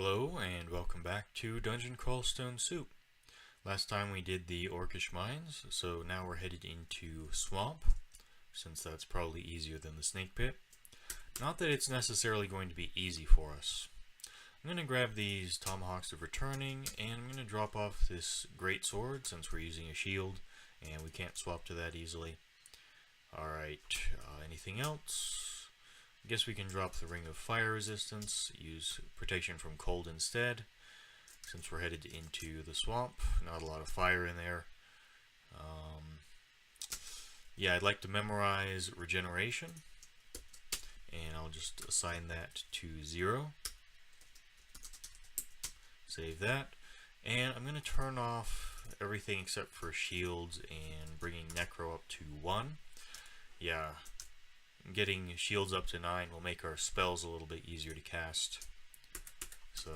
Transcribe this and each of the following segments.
Hello and welcome back to Dungeon Crawl Stone Soup. Last time we did the Orcish Mines, so now we're headed into Swamp, since that's probably easier than the Snake Pit. Not that it's necessarily going to be easy for us. I'm going to grab these Tomahawks of Returning, and I'm going to drop off this Great Sword, since we're using a shield, and we can't swap to that easily. Alright, anything else? I guess we can drop the Ring of Fire Resistance, use Protection from Cold instead, since we're headed into the swamp. Not a lot of fire in there. Yeah, I'd like to memorize Regeneration, and I'll just assign that to 0. Save that, and I'm going to turn off everything except for shields and bringing Necro up to 1. Yeah. Getting shields up to 9 will make our spells a little bit easier to cast. So,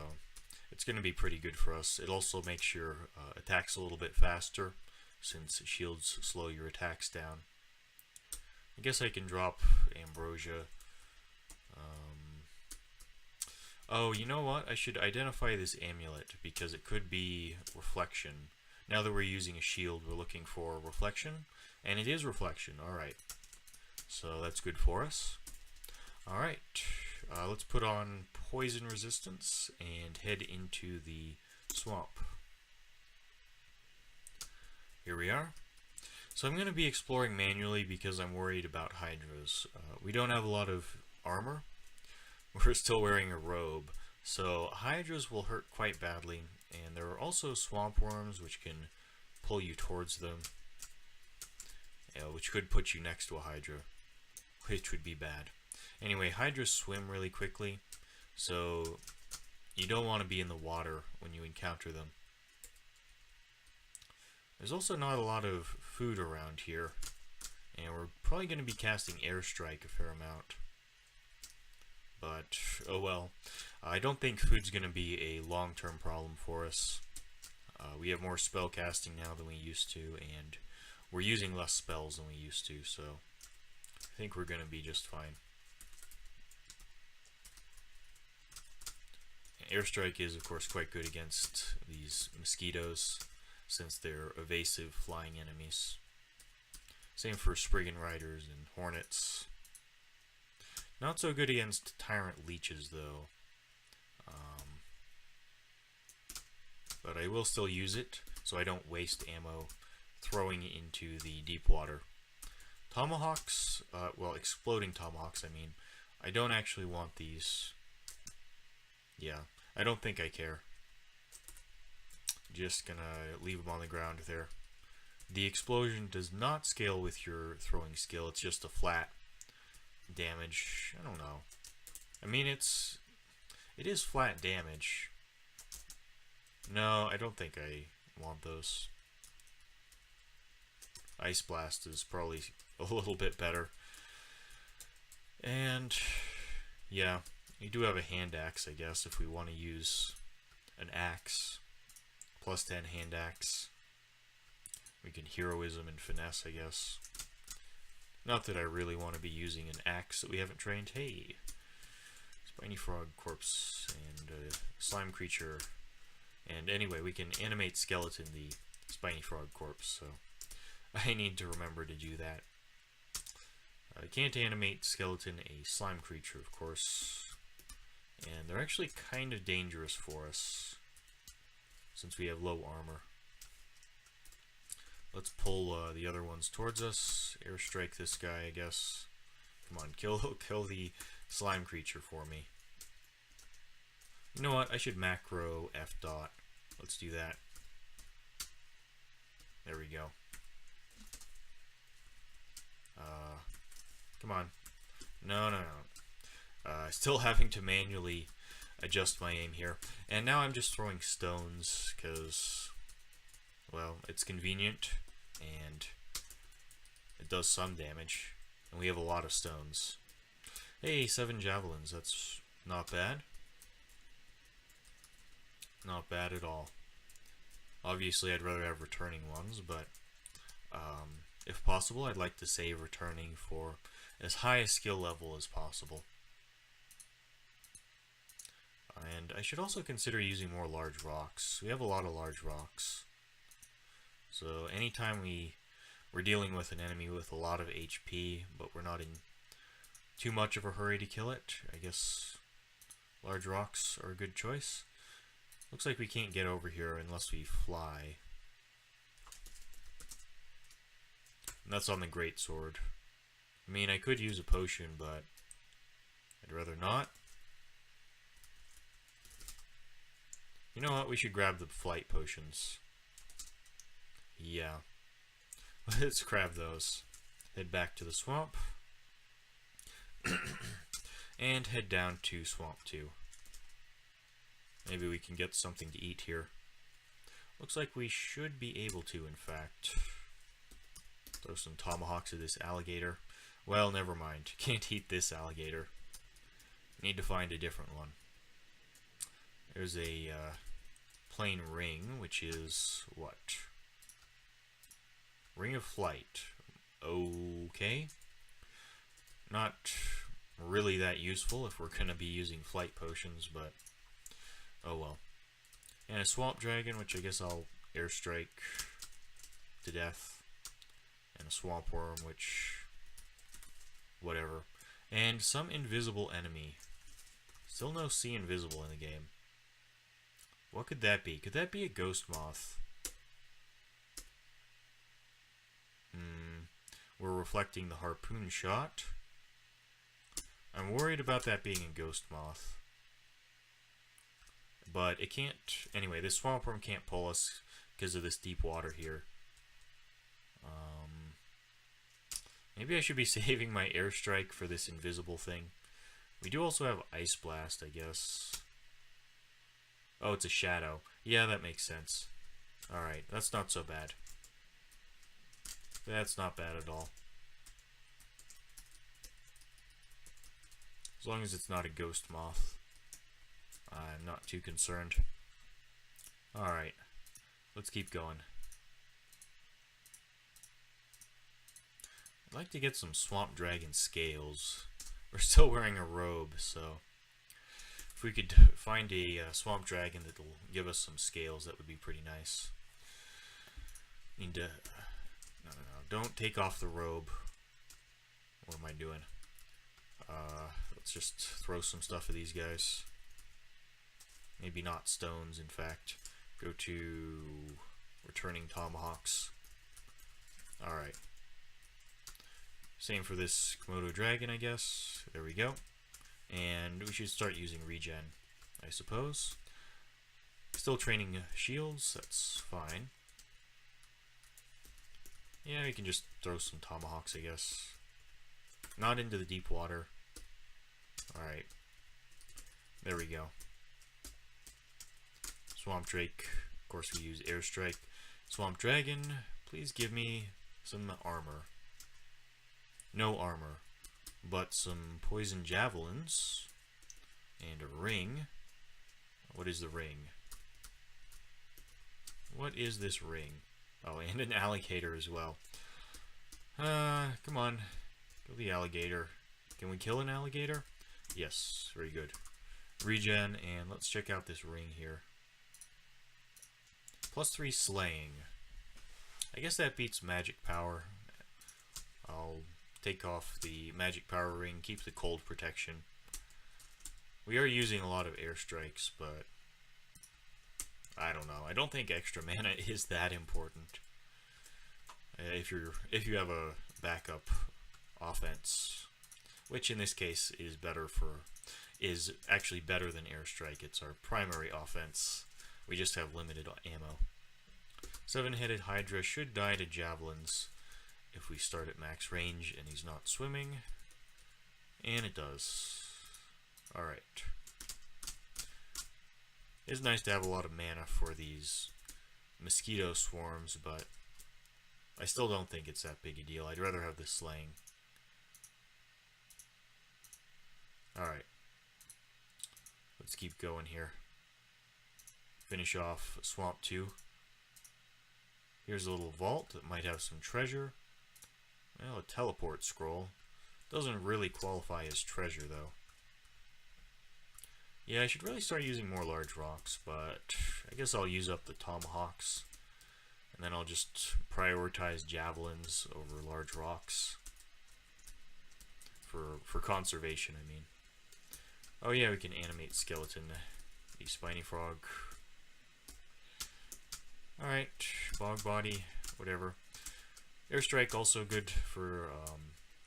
it's going to be pretty good for us. It also makes your attacks a little bit faster, since shields slow your attacks down. I guess I can drop Ambrosia. Oh, you know what? I should identify this amulet, because it could be Reflection. Now that we're using a shield, we're looking for Reflection, and it is Reflection. Alright. So that's good for us. Alright, let's put on Poison Resistance and head into the swamp. Here we are. So I'm going to be exploring manually because I'm worried about Hydras. We don't have a lot of armor. We're still wearing a robe. So Hydras will hurt quite badly. And there are also swamp worms which can pull you towards them. Which could put you next to a Hydra, which would be bad. Anyway, Hydras swim really quickly, so you don't want to be in the water when you encounter them. There's also not a lot of food around here, and we're probably going to be casting Airstrike a fair amount. But, oh well. I don't think food's going to be a long-term problem for us. We have more spell casting now than we used to, and we're using less spells than we used to, so I think we're going to be just fine. Airstrike is, of course, quite good against these mosquitoes, since they're evasive flying enemies. Same for Spriggan Riders and Hornets. Not so good against Tyrant Leeches, though. But I will still use it, so I don't waste ammo throwing into the deep water. Tomahawks, well, exploding tomahawks, I mean. I don't actually want these. Yeah, I don't think I care. Just gonna leave them on the ground there. The explosion does not scale with your throwing skill, it's just a flat damage. I don't know. I mean, it is flat damage. No, I don't think I want those. Ice Blast is probably a little bit better. And yeah, you do have a hand axe, I guess, if we want to use an axe. +10 hand axe. We can heroism and finesse, I guess. Not that I really want to be using an axe that we haven't trained. Hey! Spiny Frog Corpse and Slime Creature. And anyway, we can animate Skeleton the Spiny Frog Corpse, so I need to remember to do that. I can't animate Skeleton a slime creature, of course. And they're actually kind of dangerous for us, since we have low armor. Let's pull the other ones towards us. Airstrike this guy, I guess. Come on, kill the slime creature for me. You know what? I should macro F dot. Let's do that. There we go. Come on. No. Still having to manually adjust my aim here. And now I'm just throwing stones, because, well, it's convenient, and it does some damage. And we have a lot of stones. Hey, 7 javelins. That's not bad. Not bad at all. Obviously, I'd rather have returning ones, but if possible, I'd like to save returning for as high a skill level as possible. And And I should also consider using more large rocks. We have a lot of large rocks. So anytime we're dealing with an enemy with a lot of HP, but we're not in too much of a hurry to kill it, I guess large rocks are a good choice. Looks like we can't get over here unless we fly. And that's on the greatsword. I mean, I could use a potion, but I'd rather not. You know what? We should grab the flight potions. Yeah. Let's grab those. Head back to the swamp. And head down to Swamp 2. Maybe we can get something to eat here. Looks like we should be able to, in fact. Throw some tomahawks at this alligator. Well, never mind. Can't eat this alligator. Need to find a different one. There's a plain ring, which is what? Ring of Flight. Okay. Not really that useful if we're going to be using flight potions, but oh well. And a swamp dragon, which I guess I'll airstrike to death. And a swamp worm, which whatever. And some invisible enemy. Still no see invisible in the game. What could that be? Could that be a ghost moth? We're reflecting the harpoon shot. I'm worried about that being a ghost moth. But it can't... Anyway, this swamp worm can't pull us because of this deep water here. Maybe I should be saving my airstrike for this invisible thing. We do also have Ice Blast, I guess. Oh, it's a shadow. Yeah, that makes sense. Alright, that's not so bad. That's not bad at all. As long as it's not a ghost moth, I'm not too concerned. Alright, let's keep going. I'd like to get some swamp dragon scales. We're still wearing a robe, so if we could find a swamp dragon that'll give us some scales, that would be pretty nice. Need to... No, don't take off the robe. What am I doing? Let's just throw some stuff at these guys. Maybe not stones, in fact. Go to returning tomahawks. Alright. Same for this Komodo dragon, I guess. There we go. And we should start using regen, I suppose. Still training shields, that's fine. Yeah, we can just throw some tomahawks, I guess. Not into the deep water. Alright. There we go. Swamp Drake. Of course, we use airstrike. Swamp Dragon, please give me some armor. No armor, but some poison javelins. And a ring. What is the ring? What is this ring? Oh, and an alligator as well. Come on. Kill the alligator. Can we kill an alligator? Yes, very good. Regen, and let's check out this ring here. +3 slaying. I guess that beats magic power. I'll take off the magic power ring, keep the cold protection. We are using a lot of airstrikes, but I don't know. I don't think extra mana is that important. If you have a backup offense, which in this case is actually better than airstrike. It's our primary offense. We just have limited ammo. 7-headed Hydra should die to javelins if we start at max range and he's not swimming. And it does. Alright. It's nice to have a lot of mana for these mosquito swarms, but I still don't think it's that big a deal. I'd rather have the slaying. Alright. Let's keep going here. Finish off Swamp 2. Here's a little vault that might have some treasure. Well, a teleport scroll. Doesn't really qualify as treasure, though. Yeah, I should really start using more large rocks, but I guess I'll use up the tomahawks. And then I'll just prioritize javelins over large rocks. For conservation, I mean. Oh yeah, we can animate skeleton, the spiny frog. Alright, bog body, whatever. Airstrike also good for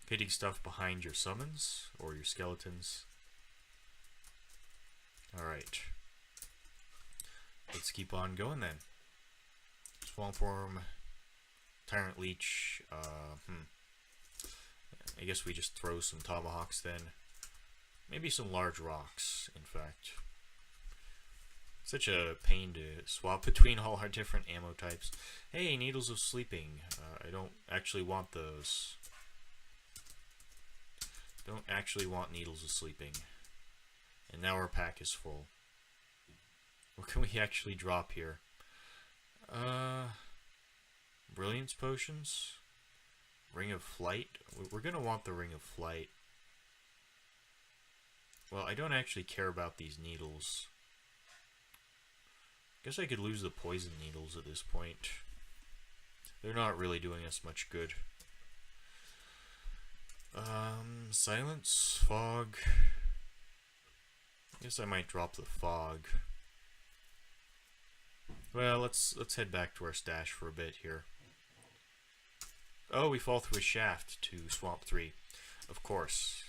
hitting stuff behind your summons or your skeletons. Alright. Let's keep on going then. Swamp worm, tyrant leech, I guess we just throw some tomahawks then. Maybe some large rocks, in fact. Such a pain to swap between all our different ammo types. Hey, needles of sleeping. I don't actually want those. Don't actually want needles of sleeping. And now our pack is full. What can we actually drop here? Brilliance potions? Ring of Flight? We're gonna want the Ring of Flight. Well, I don't actually care about these needles. Guess I could lose the poison needles at this point. They're not really doing us much good. Silence, fog. Guess I might drop the fog. Well, let's head back to our stash for a bit here. Oh, we fall through a shaft to Swamp 3. Of course.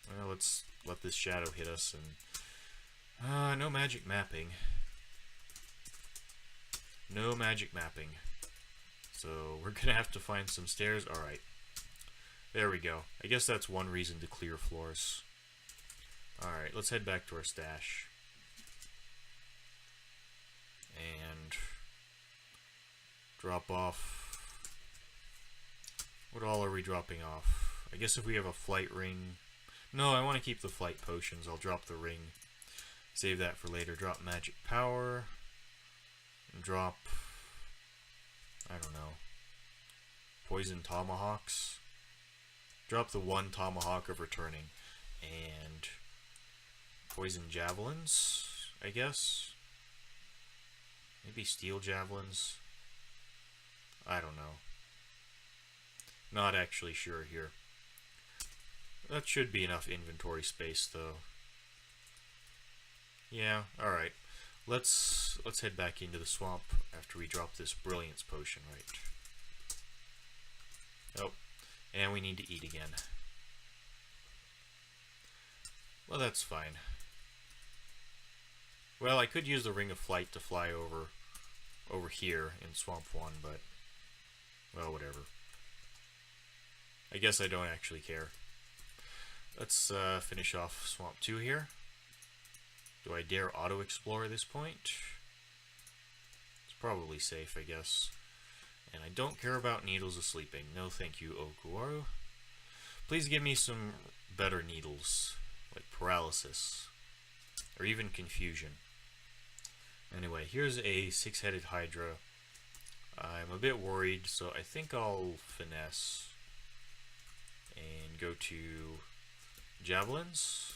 Well, let's let this shadow hit us and... no magic mapping. No magic mapping. So, we're gonna have to find some stairs. Alright. There we go. I guess that's one reason to clear floors. Alright, let's head back to our stash. And... drop off... What all are we dropping off? I guess if we have a flight ring... No, I want to keep the flight potions. I'll drop the ring. Save that for later. Drop magic power. And drop... I don't know. Poison tomahawks. Drop the one tomahawk of returning. And... poison javelins, I guess? Maybe steel javelins? I don't know. Not actually sure here. That should be enough inventory space, though. Yeah, alright. Let's head back into the swamp after we drop this brilliance potion, right? Oh, and we need to eat again. Well, that's fine. Well, I could use the Ring of Flight to fly over here in Swamp 1, but... well, whatever. I guess I don't actually care. Let's finish off Swamp 2 here. Do I dare auto-explore at this point? It's probably safe, I guess. And I don't care about needles of sleeping. No thank you, Ogre. Please give me some better needles, like paralysis, or even confusion. Anyway, here's a six-headed Hydra. I'm a bit worried, so I think I'll finesse and go to javelins.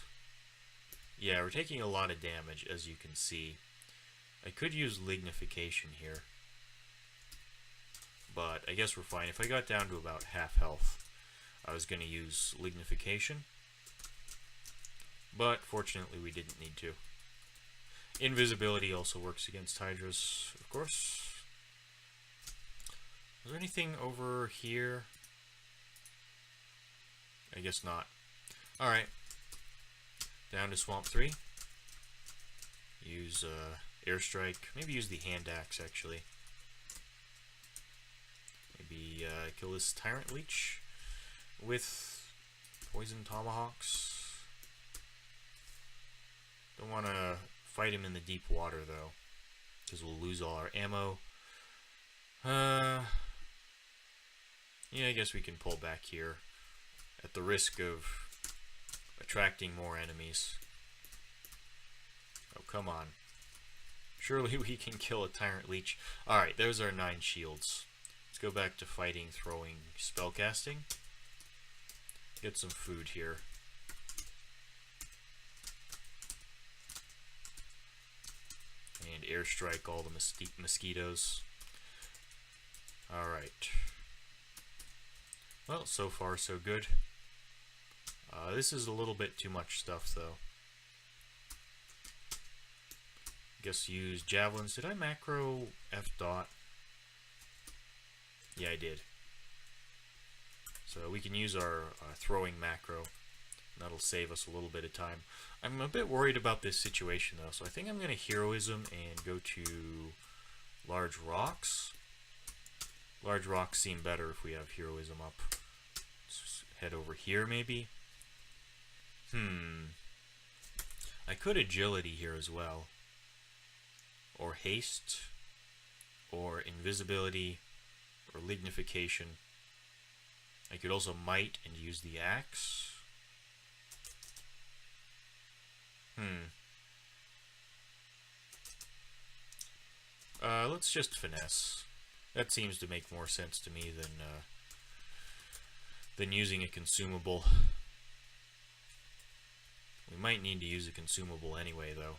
Yeah, we're taking a lot of damage, as you can see. I could use lignification here, but I guess we're fine. If I got down to about half health, I was going to use lignification, but fortunately we didn't need to. Invisibility also works against Hydras, of course. Is there anything over here? I guess not. Alright. Down to Swamp 3. Use airstrike. Maybe use the hand axe, actually. Maybe kill this tyrant leech with poison tomahawks. Don't want to fight him in the deep water, though, because we'll lose all our ammo. Yeah, I guess we can pull back here at the risk of attracting more enemies. Oh, come on. Surely we can kill a tyrant leech. Alright, there's our 9 shields. Let's go back to fighting, throwing, spellcasting. Get some food here. and airstrike all the mosquitoes. Alright. Well, so far so good. This is a little bit too much stuff, though. Guess use javelins. Did I macro F dot? Yeah, I did. So we can use our throwing macro. That'll save us a little bit of time. I'm a bit worried about this situation, though, so I think I'm going to heroism and go to large rocks. Large rocks seem better if we have heroism up. Let's head over here, maybe. I could agility here as well. Or haste. Or invisibility. Or lignification. I could also might and use the axe. Let's just finesse. That seems to make more sense to me than using a consumable. We might need to use a consumable anyway, though.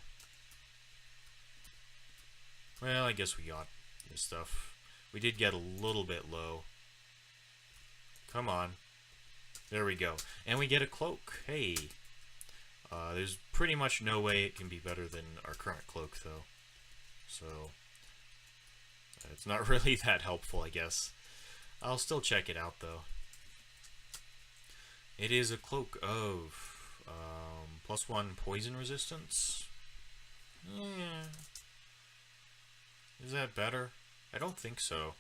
Well, I guess we got this stuff. We did get a little bit low. Come on. There we go. And we get a cloak. Hey. There's pretty much no way it can be better than our current cloak, though. So, it's not really that helpful, I guess. I'll still check it out, though. It is a cloak of +1 poison resistance. Yeah. Is that better? I don't think so.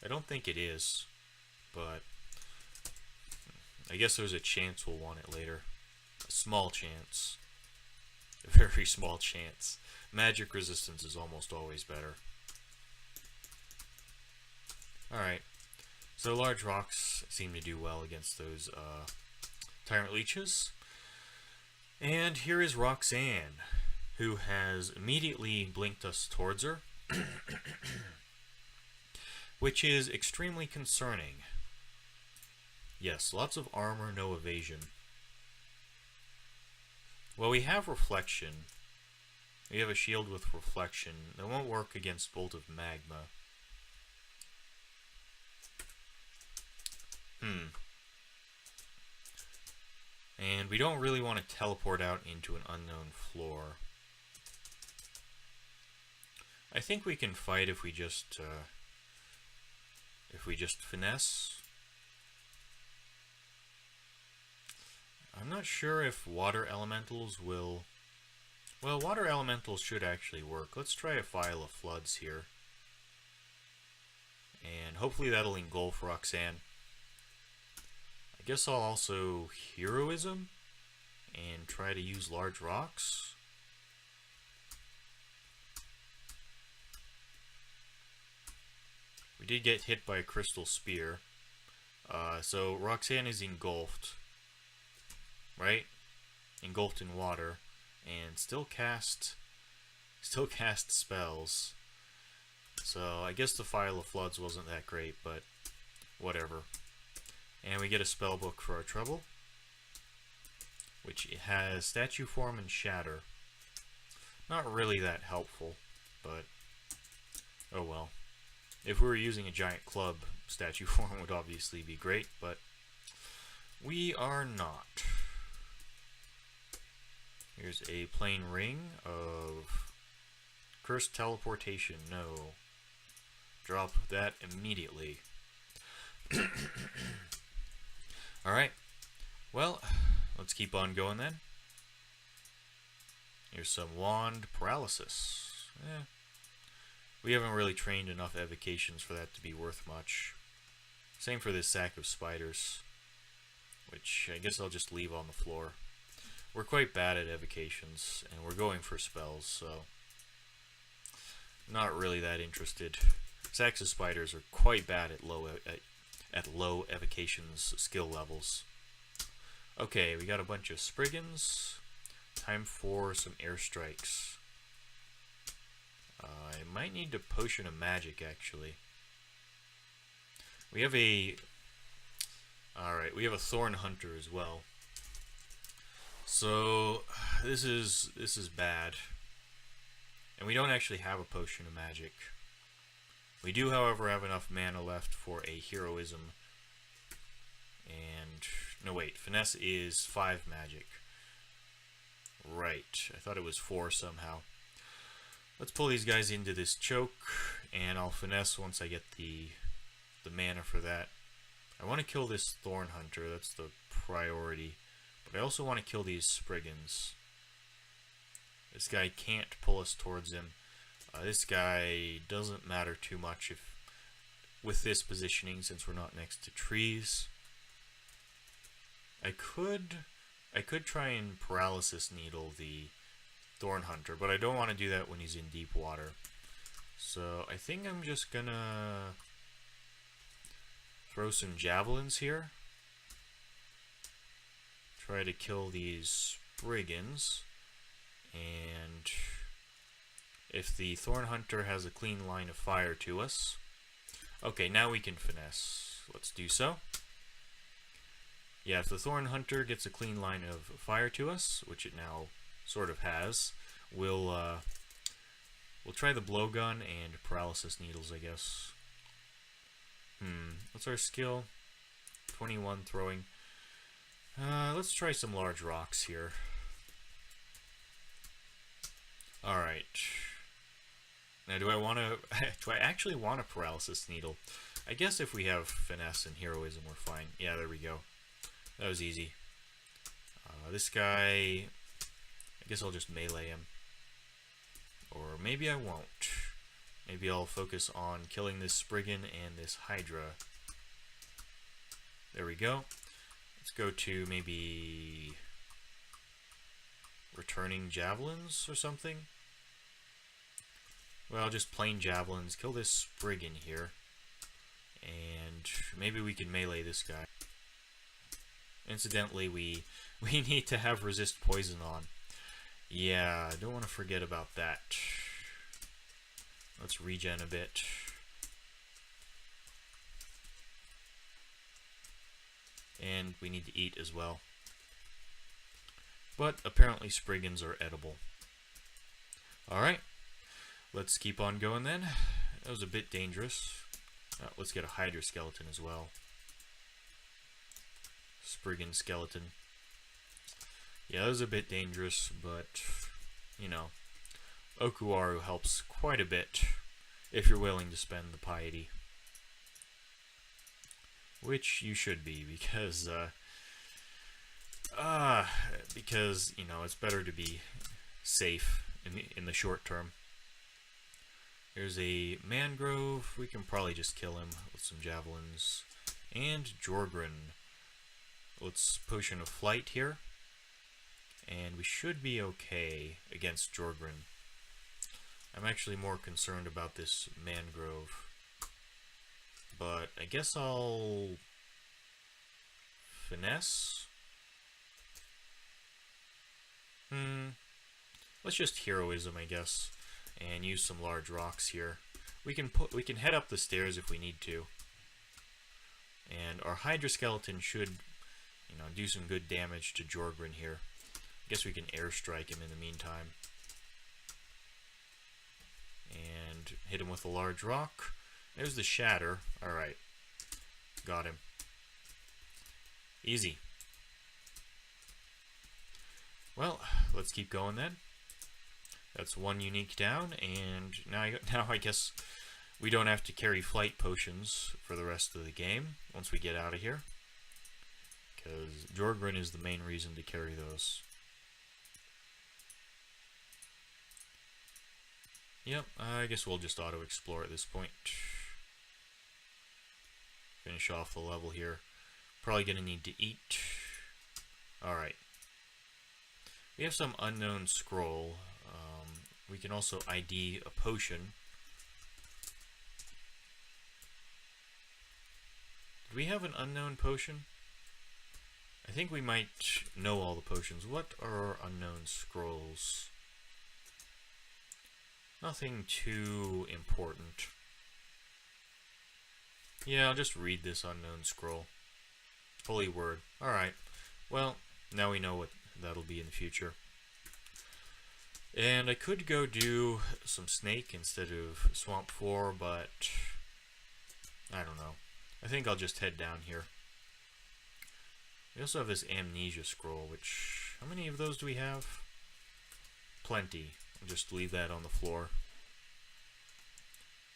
I don't think it is. But I guess there's a chance we'll want it later. A small chance. A very small chance. Magic resistance is almost always better. Alright. So large rocks seem to do well against those tyrant leeches. And here is Roxanne, who has immediately blinked us towards her. Which is extremely concerning. Yes, lots of armor, no evasion. Well, we have reflection. We have a shield with reflection. That won't work against Bolt of Magma. And we don't really want to teleport out into an unknown floor. I think we can fight if we just finesse. I'm not sure if water elementals will... Well, water elementals should actually work. Let's try a File of Floods here. And hopefully that'll engulf Roxanne. I guess I'll also heroism and try to use large rocks. We did get hit by a crystal spear. So Roxanne is engulfed. Right? Engulfed in water. And still cast spells. So I guess the File of Floods wasn't that great, but whatever. And we get a spell book for our trouble, which has Statue Form and Shatter. Not really that helpful, but oh well. If we were using a giant club, Statue Form would obviously be great, but we are not. Here's a plain ring of Cursed Teleportation. No. Drop that immediately. Alright. Well, let's keep on going then. Here's some Wand Paralysis. We haven't really trained enough evocations for that to be worth much. Same for this sack of spiders, which I guess I'll just leave on the floor. We're quite bad at evocations, and we're going for spells, so not really that interested. Sacks of spiders are quite bad at low evocations skill levels. Okay, we got a bunch of Spriggans. Time for some airstrikes. I might need to Potion of Magic, actually. We have a... Alright, we have a Thorn Hunter as well. So, this is bad. And we don't actually have a potion of magic. We do, however, have enough mana left for a heroism. And, no wait, finesse is 5 magic. Right, I thought it was 4 somehow. Let's pull these guys into this choke, and I'll finesse once I get the mana for that. I want to kill this Thorn Hunter, that's the priority. But I also want to kill these Spriggans. This guy can't pull us towards him. This guy doesn't matter too much with this positioning, since we're not next to trees. I could try and paralysis needle the Thorn Hunter, but I don't want to do that when he's in deep water. So I think I'm just gonna throw some javelins here. Try to kill these brigands. And if the Thorn Hunter has a clean line of fire to us... Okay, now we can finesse. Let's do so. Yeah, if the Thorn Hunter gets a clean line of fire to us, which it now sort of has, we'll try the blowgun and paralysis needles, I guess. What's our skill? 21 throwing. Let's try some large rocks here. Alright. Now, do I actually want a paralysis needle? I guess if we have finesse and heroism, we're fine. Yeah, there we go. That was easy. This guy, I guess I'll just melee him. Or maybe I won't. Maybe I'll focus on killing this Spriggan and this Hydra. There we go. Let's go to maybe returning javelins or something. Well, just plain javelins. Kill this Spriggan here. And maybe we can melee this guy. Incidentally, we need to have resist poison on. Yeah, I don't want to forget about that. Let's regen a bit. And we need to eat as well. But apparently Spriggans are edible. Alright, let's keep on going then. That was a bit dangerous. Let's get a Hydra skeleton as well. Spriggan skeleton. Yeah, that was a bit dangerous, but, you know, Okuaru helps quite a bit if you're willing to spend the piety. Which you should be, because, you know, it's better to be safe in the short term. There's a mangrove. We can probably just kill him with some javelins. And Jorgren. Let's potion of flight here. And we should be okay against Jorgren. I'm actually more concerned about this mangrove. But I guess I'll finesse. Let's just heroism, I guess, and use some large rocks here. We can head up the stairs if we need to. And our Hydra skeleton should, you know, do some good damage to Jorgren here. I guess we can airstrike him in the meantime. And hit him with a large rock. There's the shatter. Alright. Got him. Easy. Well, let's keep going then. That's one unique down, and now I guess we don't have to carry flight potions for the rest of the game once we get out of here. Because Jorgren is the main reason to carry those. Yep, I guess we'll just auto-explore at this point. Finish off the level here. Probably gonna need to eat. Alright. We have some unknown scroll. We can also ID a potion. Do we have an unknown potion? I think we might know all the potions. What are our unknown scrolls? Nothing too important. Yeah, I'll just read this unknown scroll. Holy word. Alright. Well, now we know what that'll be in the future. And I could go do some snake instead of swamp 4, but I don't know. I think I'll just head down here. We also have this amnesia scroll, which, how many of those do we have? Plenty. I'll just leave that on the floor.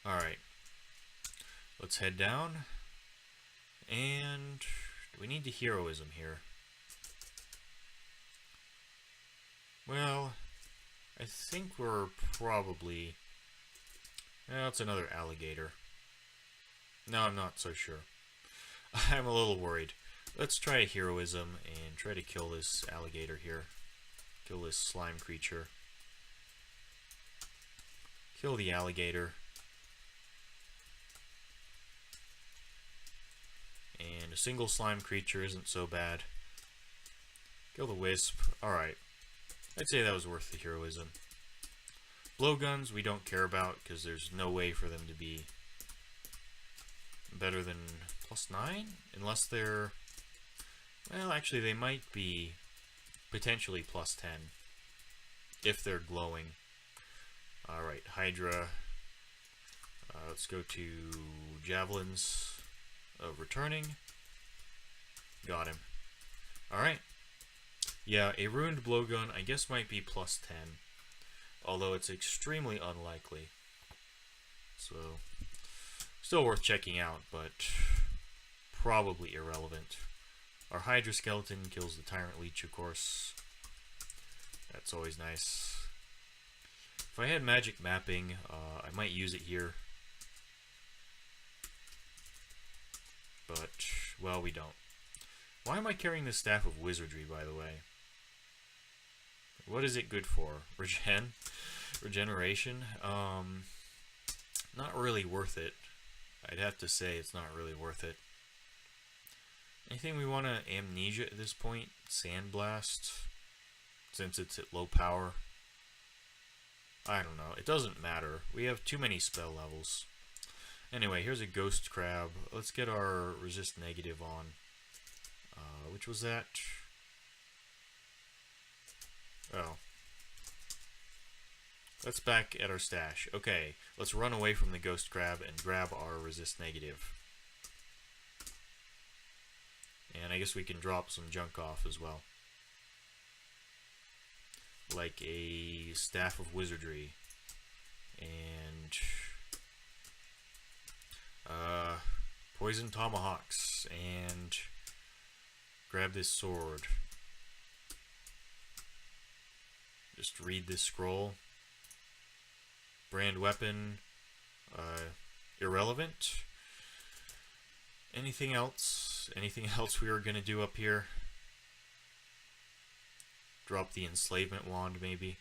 Alright. Let's head down. And do we need the heroism here? Well, I think we're probably... Well, it's another alligator. No, I'm not so sure. I'm a little worried. Let's try a heroism and try to kill this alligator here. Kill this slime creature. Kill the alligator. And a single slime creature isn't so bad. Kill the wisp. Alright. I'd say that was worth the heroism. Blowguns we don't care about because there's no way for them to be better than +9? Unless they're... Well, actually they might be potentially +10 if they're glowing. Alright, Hydra. Let's go to Javelins of Returning. Got him. Alright. Yeah, a ruined blowgun I guess might be +10. Although it's extremely unlikely. So, still worth checking out, but probably irrelevant. Our Hydra Skeleton kills the Tyrant Leech, of course. That's always nice. If I had magic mapping, I might use it here. But, well, we don't. Why am I carrying the Staff of Wizardry, by the way? What is it good for? Regeneration? Not really worth it. I'd have to say it's not really worth it. Anything we want to amnesia at this point? Sandblast? Since it's at low power? I don't know. It doesn't matter. We have too many spell levels. Anyway, here's a ghost crab. Let's get our resist negative on. Which was that? Oh. Let's back at our stash. Okay, let's run away from the ghost crab and grab our resist negative. And I guess we can drop some junk off as well. Like a Staff of Wizardry. And... Poison Tomahawks. And... grab this sword. Just read this scroll. Brand weapon. Irrelevant. Anything else? Anything else we were going to do up here? Drop the enslavement wand, maybe.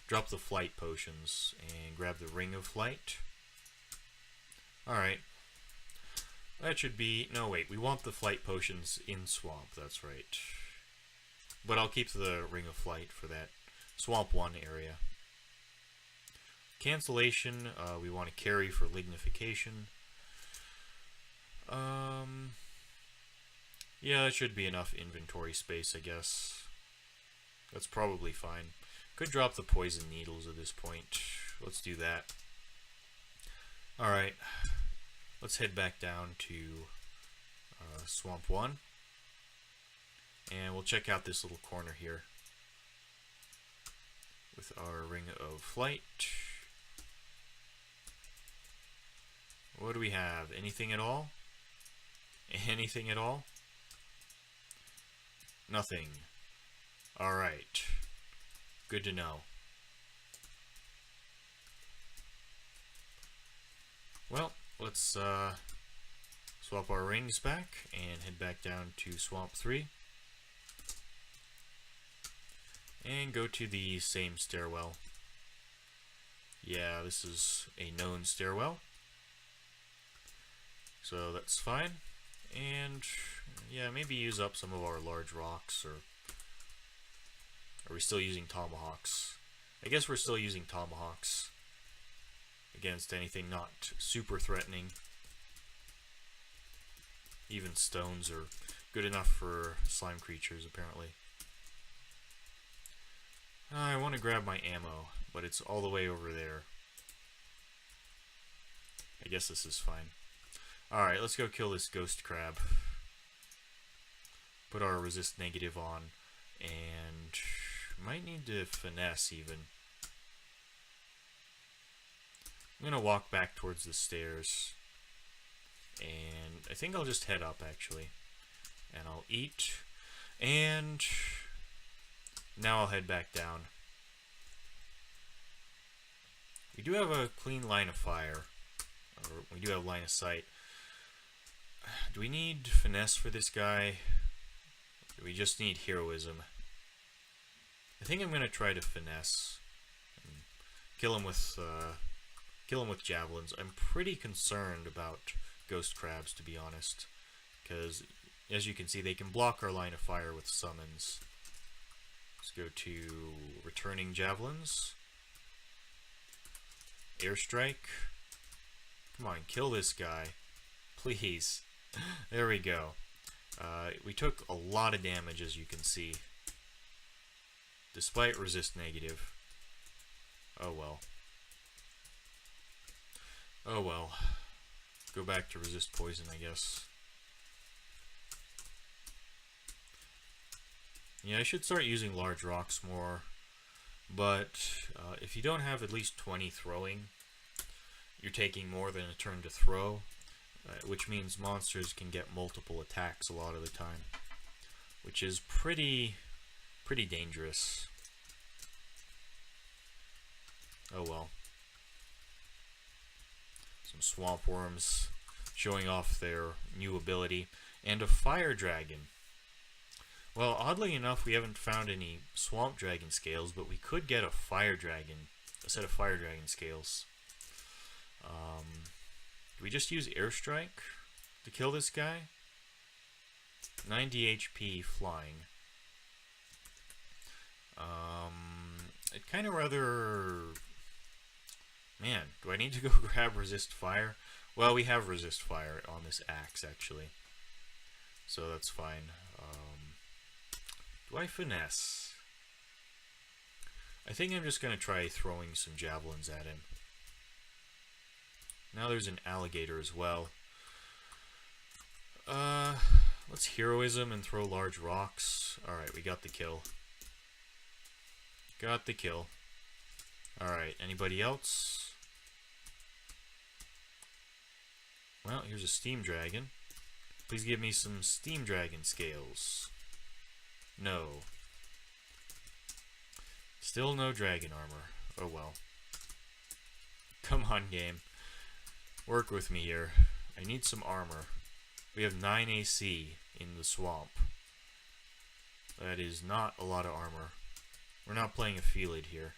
Drop the flight potions and grab the ring of flight. Alright. That should be... No, wait. We want the flight potions in swamp. That's right. But I'll keep the ring of flight for that swamp 1 area. Cancellation. We want to carry for lignification. Yeah, that should be enough inventory space, I guess. That's probably fine. Could drop the poison needles at this point. Let's do that. Alright. Let's head back down to Swamp 1. And we'll check out this little corner here. With our Ring of Flight. What do we have? Anything at all? Anything at all? Nothing. Alright. Good to know. Well, let's swap our rings back and head back down to Swamp 3. And go to the same stairwell. Yeah, this is a known stairwell. So that's fine. And yeah, maybe use up some of our large rocks, or are we still using tomahawks? I guess we're still using tomahawks against anything not super threatening. Even stones are good enough for slime creatures, apparently. I want to grab my ammo, but it's all the way over there. I guess this is fine. Alright, let's go kill this ghost crab. Put our resist negative on, and might need to finesse even. I'm gonna walk back towards the stairs, and I think I'll just head up actually. And I'll eat, and now I'll head back down. We do have a clean line of fire, or we do have line of sight. Do we need finesse for this guy? Do we just need heroism? I think I'm gonna try to finesse and kill him with javelins. I'm pretty concerned about ghost crabs, to be honest, because as you can see, they can block our line of fire with summons. Let's go to returning javelins. Airstrike. Come on, kill this guy. Please. There we go. We took a lot of damage, as you can see, despite resist negative. Oh well. Oh well. Go back to resist poison, I guess. Yeah, I should start using large rocks more, but if you don't have at least 20 throwing, you're taking more than a turn to throw, which means monsters can get multiple attacks a lot of the time, which is pretty dangerous. Oh well. Some swamp worms showing off their new ability, and a fire dragon. Well, oddly enough, we haven't found any swamp dragon scales, but we could get a fire dragon, a set of fire dragon scales. Do we just use airstrike to kill this guy? 90 HP flying. I'd kind of rather... Man, do I need to go grab resist fire? Well, we have resist fire on this axe, actually. So that's fine. Do I finesse? I think I'm just going to try throwing some javelins at him. Now there's an alligator as well. Let's heroism and throw large rocks. Alright, we got the kill. Got the kill. Alright, anybody else? Well, here's a steam dragon. Please give me some steam dragon scales. No. Still no dragon armor. Oh well. Come on, game. Work with me here. I need some armor. We have 9 AC in the swamp. That is not a lot of armor. We're not playing a Felid here.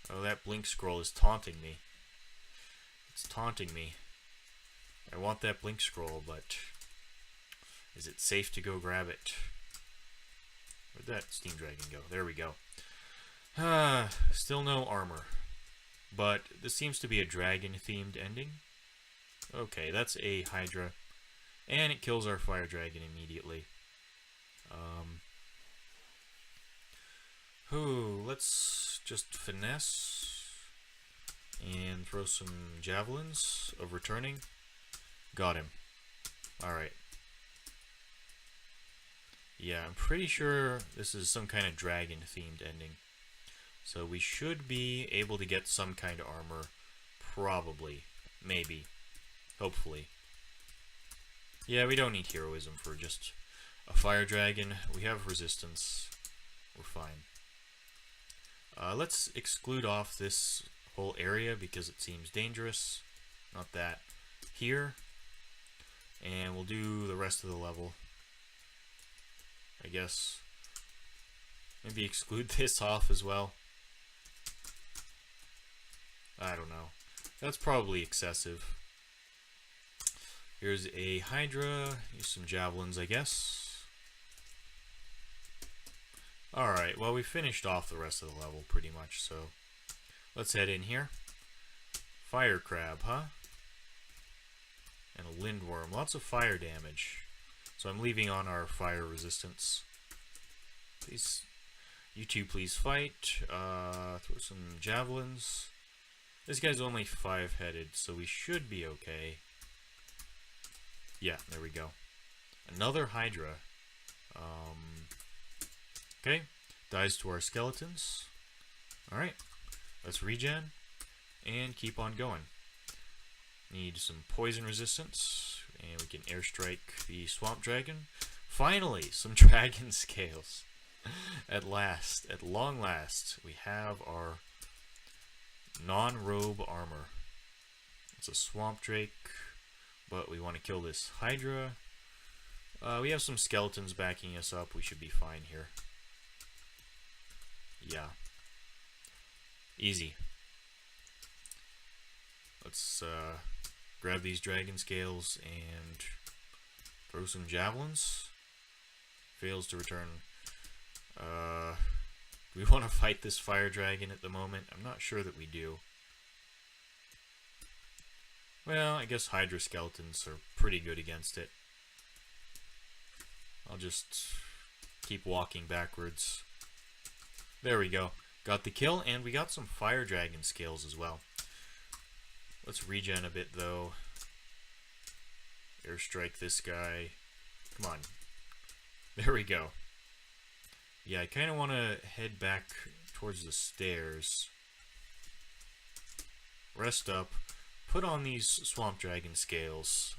Oh, that blink scroll is taunting me. It's taunting me. I want that blink scroll, but is it safe to go grab it? Where'd that steam dragon go? There we go. Still no armor. But this seems to be a dragon-themed ending. Okay, that's a Hydra. And it kills our fire dragon immediately. Let's just finesse and throw some javelins of returning. Got him. Alright. Yeah, I'm pretty sure this is some kind of dragon-themed ending. So we should be able to get some kind of armor. Probably. Maybe. Hopefully. Yeah, we don't need heroism for just a fire dragon. We have resistance. We're fine. Let's exclude off this whole area because it seems dangerous. Not that. Here. And we'll do the rest of the level. I guess. Maybe exclude this off as well. I don't know. That's probably excessive. Here's a Hydra. Use some javelins, I guess. Alright, well, we finished off the rest of the level pretty much, so let's head in here. Fire crab, huh? And a lindworm. Lots of fire damage. So I'm leaving on our fire resistance. Please. You two please fight. Throw some javelins. This guy's only 5-headed, so we should be okay. Yeah, there we go. Another Hydra. Okay, dies to our skeletons. Alright, let's regen and keep on going. Need some poison resistance, and we can airstrike the swamp dragon. Finally, some dragon scales. At last, at long last, we have our non-robe armor. It's a swamp drake, but we want to kill this Hydra. We have some skeletons backing us up. We should be fine here. Yeah. Easy. Let's grab these dragon scales and throw some javelins. Fails to return. Do we want to fight this fire dragon at the moment? I'm not sure that we do. Well, I guess Hydra skeletons are pretty good against it. I'll just keep walking backwards. There we go. Got the kill, and we got some fire dragon scales as well. Let's regen a bit, though. Airstrike this guy. Come on. There we go. Yeah, I kind of want to head back towards the stairs. Rest up. Put on these swamp dragon scales.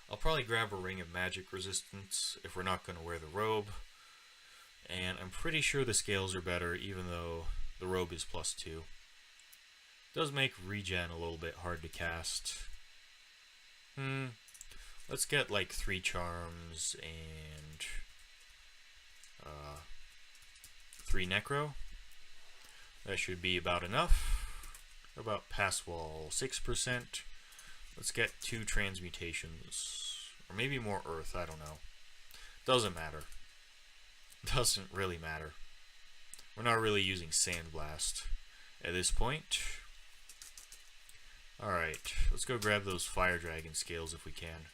I'll probably grab a ring of magic resistance if we're not going to wear the robe. And I'm pretty sure the scales are better, even though the robe is +2. It does make regen a little bit hard to cast. Let's get like 3 charms and 3 necro. That should be about enough. About pass wall 6%. Let's get 2 transmutations, or maybe more earth, I don't know. Doesn't matter. Doesn't really matter. We're not really using sandblast at this point. Alright, let's go grab those fire dragon scales if we can.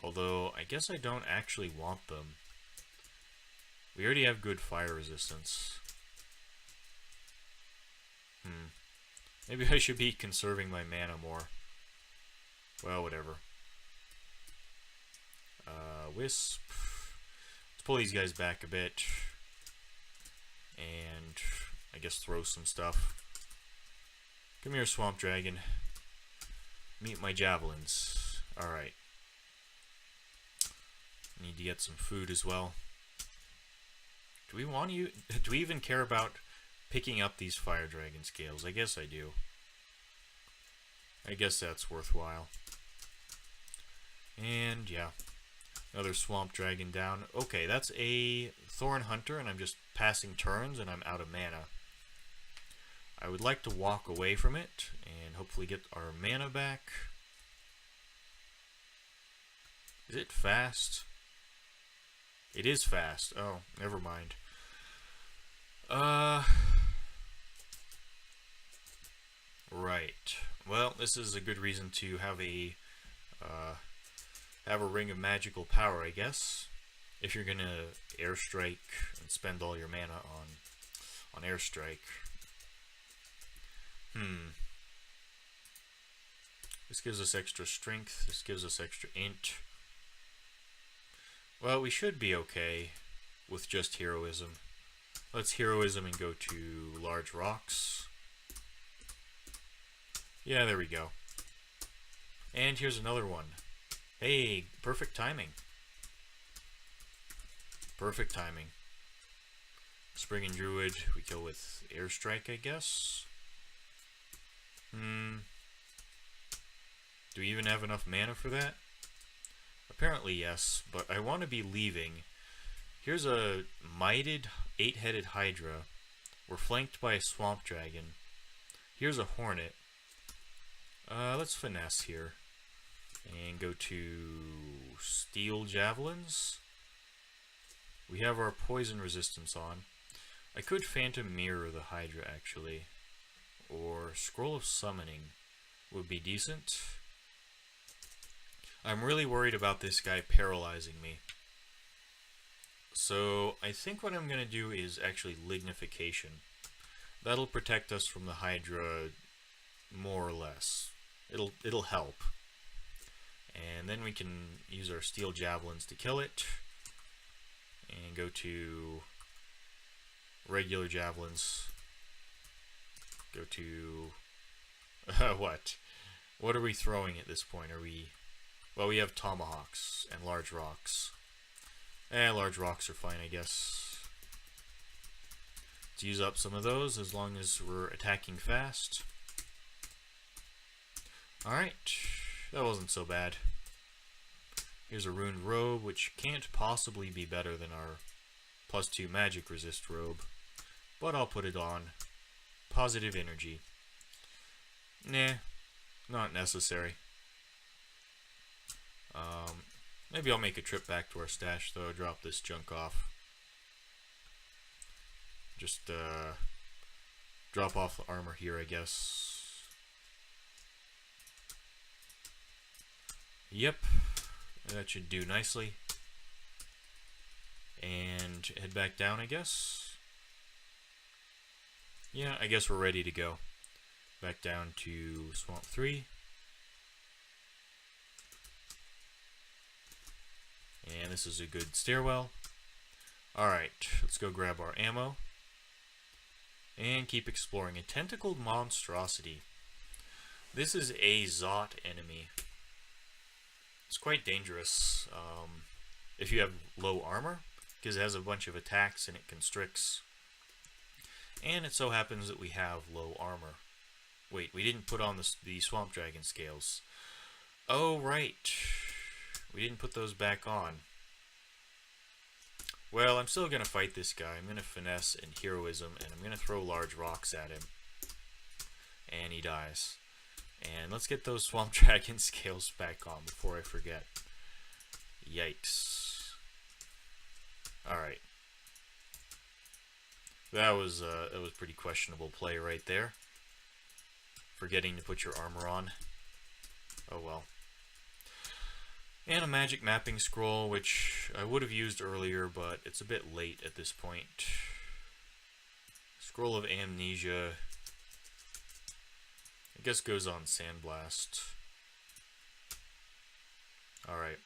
Although, I guess I don't actually want them. We already have good fire resistance. Maybe I should be conserving my mana more. Well, whatever. Wisp. Let's pull these guys back a bit. And I guess throw some stuff. Come here, swamp dragon. Meet my javelins. Alright. Need to get some food as well. Do we want to? Do we even care about picking up these fire dragon scales? I guess I do. I guess that's worthwhile. And yeah, another swamp dragon down. Okay, that's a thorn hunter, and I'm just passing turns, and I'm out of mana. I would like to walk away from it and hopefully get our mana back. Is it fast? It is fast. Oh, never mind. Right. Well, this is a good reason to have a ring of magical power, I guess. If you're gonna airstrike and spend all your mana on airstrike. This gives us extra strength. This gives us extra int. Well, we should be okay with just heroism. Let's heroism and go to large rocks. Yeah, there we go. And here's another one. Hey, perfect timing. Perfect timing. Spring and Druid, we kill with airstrike, I guess. Do we even have enough mana for that? Apparently yes, but I want to be leaving. Here's a mighted 8-headed Hydra. We're flanked by a swamp dragon. Here's a hornet. Let's finesse here. And go to steel javelins. We have our poison resistance on. I could phantom mirror the Hydra actually. Or scroll of summoning would be decent. I'm really worried about this guy paralyzing me. So I think what I'm gonna do is actually lignification. That'll protect us from the Hydra more or less. It'll help. And then we can use our steel javelins to kill it. And go to regular javelins. Go to what? What are we throwing at this point? Are we? Well, we have tomahawks and large rocks. Large rocks are fine, I guess. Let's use up some of those as long as we're attacking fast. Alright, that wasn't so bad. Here's a ruined robe, which can't possibly be better than our +2 magic resist robe. But I'll put it on. Positive energy. Nah, not necessary. Maybe I'll make a trip back to our stash, though. Drop this junk off. Just drop off the armor here, I guess. Yep, that should do nicely. And head back down, I guess. Yeah, I guess we're ready to go. Back down to Swamp 3. And this is a good stairwell. Alright, let's go grab our ammo. And keep exploring. A tentacled monstrosity. This is a Zot enemy. It's quite dangerous if you have low armor, because it has a bunch of attacks and it constricts. And it so happens that we have low armor. Wait, we didn't put on the Swamp Dragon scales. Oh, right. We didn't put those back on. Well, I'm still going to fight this guy. I'm going to finesse and heroism, and I'm going to throw large rocks at him. And he dies. And let's get those Swamp Dragon scales back on before I forget. Yikes. Alright. That was pretty questionable play right there. Forgetting to put your armor on. Oh well. And a magic mapping scroll, which I would have used earlier, but it's a bit late at this point. Scroll of Amnesia. I guess goes on Sandblast. Alright.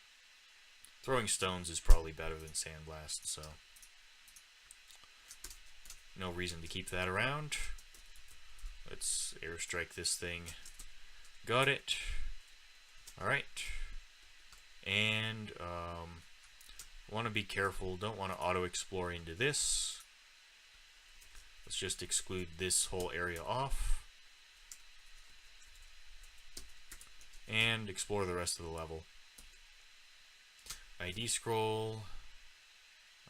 Throwing stones is probably better than Sandblast, so no reason to keep that around. Let's airstrike this thing. Got it. Alright. And want to be careful. Don't want to auto-explore into this. Let's just exclude this whole area off. And explore the rest of the level. ID scroll.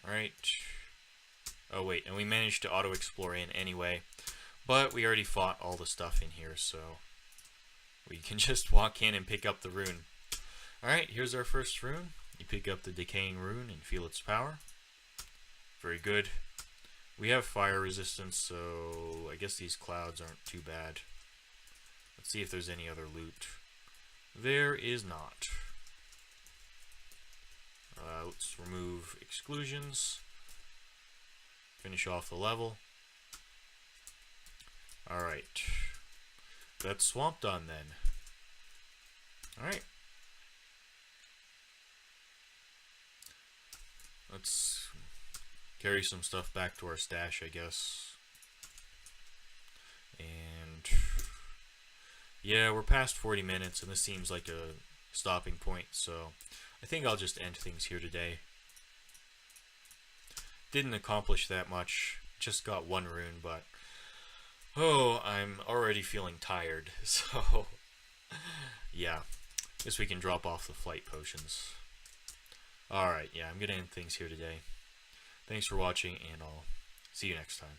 Alright. Oh wait, and we managed to auto-explore in anyway. But we already fought all the stuff in here, so we can just walk in and pick up the rune. Alright, here's our first rune. You pick up the decaying rune and feel its power. Very good. We have fire resistance, so I guess these clouds aren't too bad. Let's see if there's any other loot. There is not. Let's remove exclusions. Finish off the level. Alright. That's swamp done then. Alright. Let's carry some stuff back to our stash, I guess. And yeah, we're past 40 minutes, and this seems like a stopping point, so I think I'll just end things here today. Didn't accomplish that much, just got one rune, but oh, I'm already feeling tired, so yeah, guess we can drop off the flight potions. Alright, yeah, I'm gonna end things here today. Thanks for watching, and I'll see you next time.